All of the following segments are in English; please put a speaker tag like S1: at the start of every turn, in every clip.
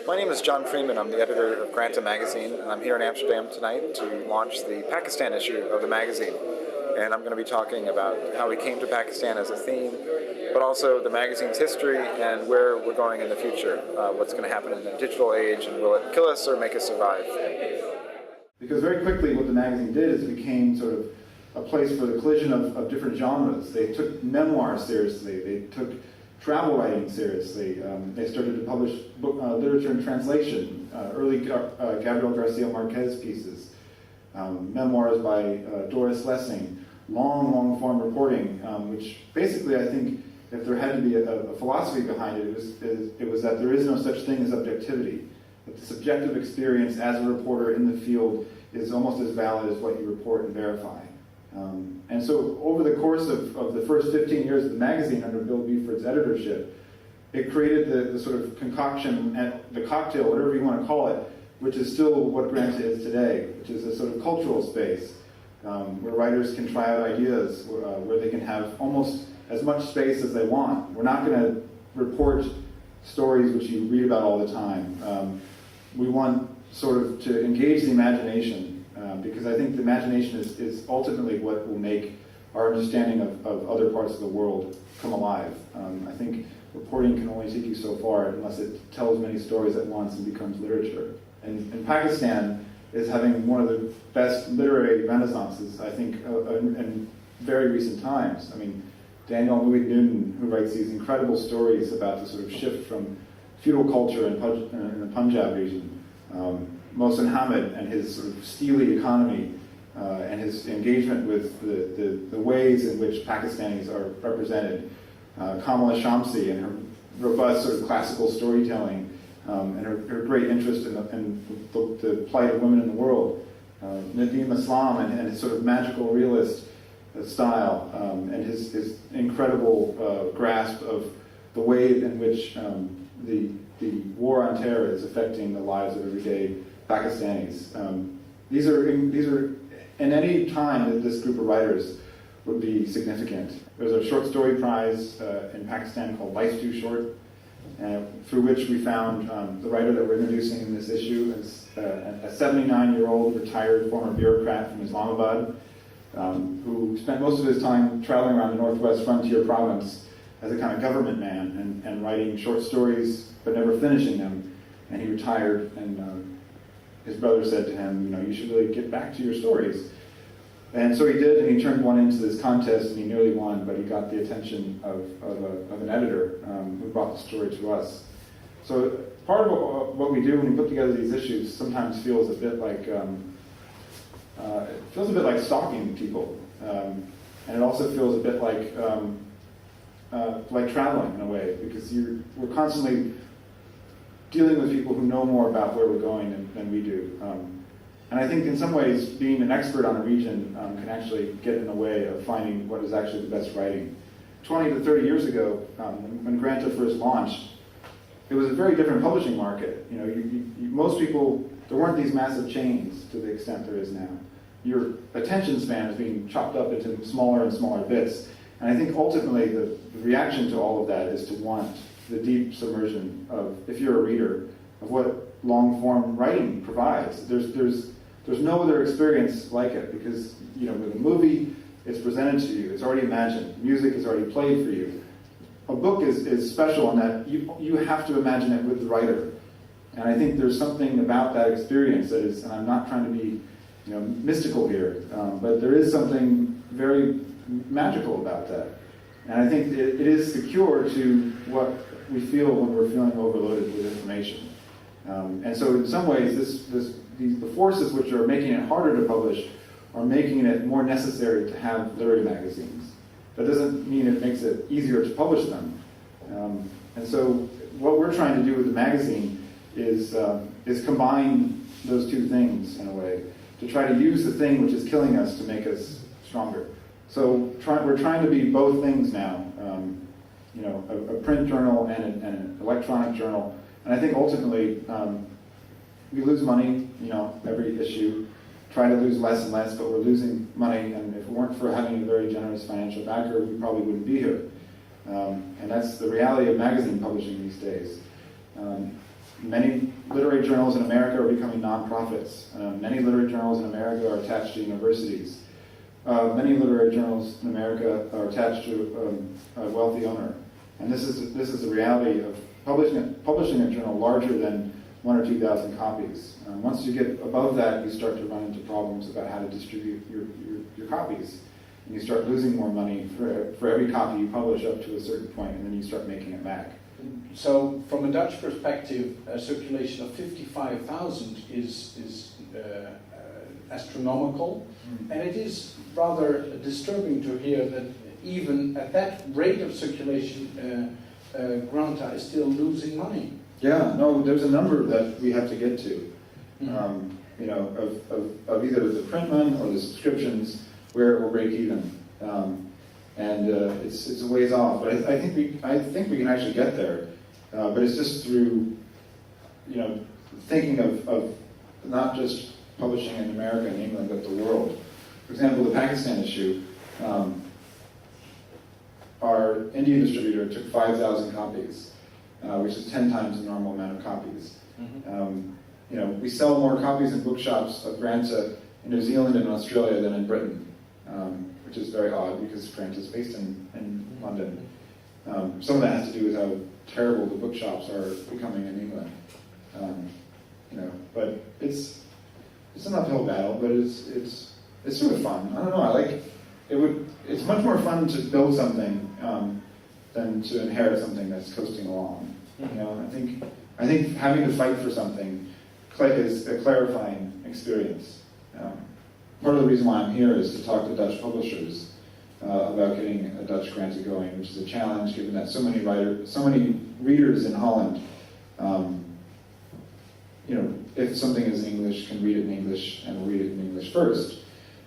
S1: My name is John Freeman. I'm the editor of Granta magazine, and I'm here in Amsterdam tonight to launch the Pakistan issue of the magazine. And I'm going to be talking about how we came to Pakistan as a theme, but also the magazine's history and where we're going in the future. What's going to happen in the digital age, and will it kill us or make us survive?
S2: Because very quickly what the magazine did is it became sort of a place for the collision of different genres. They took memoir seriously, they took travel writing seriously. They started to publish book, literature and translation, early Gabriel Garcia Marquez pieces, memoirs by Doris Lessing, long form reporting, which basically I think if there had to be a philosophy behind it, it was that there is no such thing as objectivity. That the subjective experience as a reporter in the field is almost as valid as what you report and verify. And so over the course of the first 15 years of the magazine under Bill Beeford's editorship, it created the sort of concoction, and the cocktail, whatever you want to call it, which is still what Granta is today, which is a sort of cultural space where writers can try out ideas, where they can have almost as much space as they want. We're not going to report stories which you read about all the time. We want sort of to engage the imagination, because I think the imagination is ultimately what will make our understanding of other parts of the world come alive. I think reporting can only take you so far unless it tells many stories at once and becomes literature. And Pakistan is having one of the best literary renaissances, I think, in very recent times. I mean, Daniel Louis Newton, who writes these incredible stories about the sort of shift from feudal culture in the Punjab region, Mohsen Hamid and his sort of steely economy and his engagement with the ways in which Pakistanis are represented, Kamala Shamsi and her robust sort of classical storytelling and her great interest in the plight of women in the world, Nadim Islam and his sort of magical realist style, and his incredible grasp of the way in which the war on terror is affecting the lives of everyday Pakistanis. These are in any time that this group of writers would be significant. There's a short story prize in Pakistan called Life's Too Short, through which we found the writer that we're introducing in this issue is a 79-year-old retired former bureaucrat from Islamabad who spent most of his time traveling around the northwest frontier province as a kind of government man and writing short stories but never finishing them. And he retired, and his brother said to him, you should really get back to your stories. And so he did, and he turned one into this contest, and he nearly won, but he got the attention of an editor who brought the story to us. So part of what we do when we put together these issues sometimes feels a bit like stalking people, and it also feels a bit like traveling in a way, because we're constantly dealing with people who know more about where we're going than we do. And I think in some ways, being an expert on a region can actually get in the way of finding what is actually the best writing. 20 to 30 years ago, when Granta first launched, it was a very different publishing market. Most people, there weren't these massive chains to the extent there is now. Your attention span is being chopped up into smaller and smaller bits. And I think ultimately the reaction to all of that is to want the deep submersion of, if you're a reader, of what long-form writing provides. There's no other experience like it, because with a movie, it's presented to you, it's already imagined, music is already played for you. A book is special in that you have to imagine it with the writer. And I think there's something about that experience that is, and I'm not trying to be mystical here, but there is something very magical about that. And I think it is the cure to what we feel when we're feeling overloaded with information. And so in some ways, the forces which are making it harder to publish are making it more necessary to have literary magazines. That doesn't mean it makes it easier to publish them. And so what we're trying to do with the magazine is combine those two things in a way, to try to use the thing which is killing us to make us stronger. So we're trying to be both things now, a print journal and an electronic journal. And I think ultimately we lose money, every issue, try to lose less and less, but we're losing money. And if it weren't for having a very generous financial backer, we probably wouldn't be here. And that's the reality of magazine publishing these days. Many literary journals in America are becoming nonprofits. Many literary journals in America are attached to universities. Many literary journals in America are attached to a wealthy owner. And this is the reality of publishing a journal larger than 1,000 or 2,000 copies. Once you get above that, you start to run into problems about how to distribute your copies. And you start losing more money for every copy you publish up to a certain point, and then you start making it back.
S3: So, from a Dutch perspective, a circulation of 55,000 is astronomical, and it is rather disturbing to hear that even at that rate of circulation, Granta is still losing money.
S2: Yeah, no, there's a number that we have to get to, you know, of either the print run or the subscriptions where it will break even, and it's a ways off. But I think we can actually get there, but it's just through, you know, thinking of not just publishing in America and England, but the world. For example, the Pakistan issue. Our Indian distributor took 5,000 copies, which is 10 times the normal amount of copies. You know, we sell more copies in bookshops of Granta in New Zealand and Australia than in Britain, which is very odd because Granta is based in London. Some of that has to do with how terrible the bookshops are becoming in England. You know, but it's an uphill battle, but it's sort of fun. I don't know. I like it. It's much more fun to build something than to inherit something that's coasting along. You know, I think having to fight for something is a clarifying experience. Part of the reason why I'm here is to talk to Dutch publishers about getting a Dutch Granta going, which is a challenge given that so many readers in Holland, you know, if something is in English, can read it in English and will read it in English first.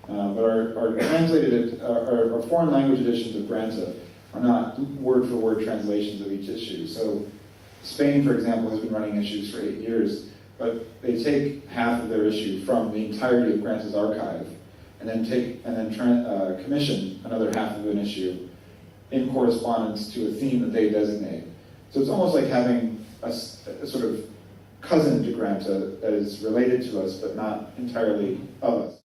S2: But our foreign language editions of Granta are not word-for-word translations of each issue. So Spain, for example, has been running issues for 8 years, but they take half of their issue from the entirety of Granta's archive, and then commission another half of an issue in correspondence to a theme that they designate. So it's almost like having a sort of cousin to Granta that is related to us, but not entirely of us.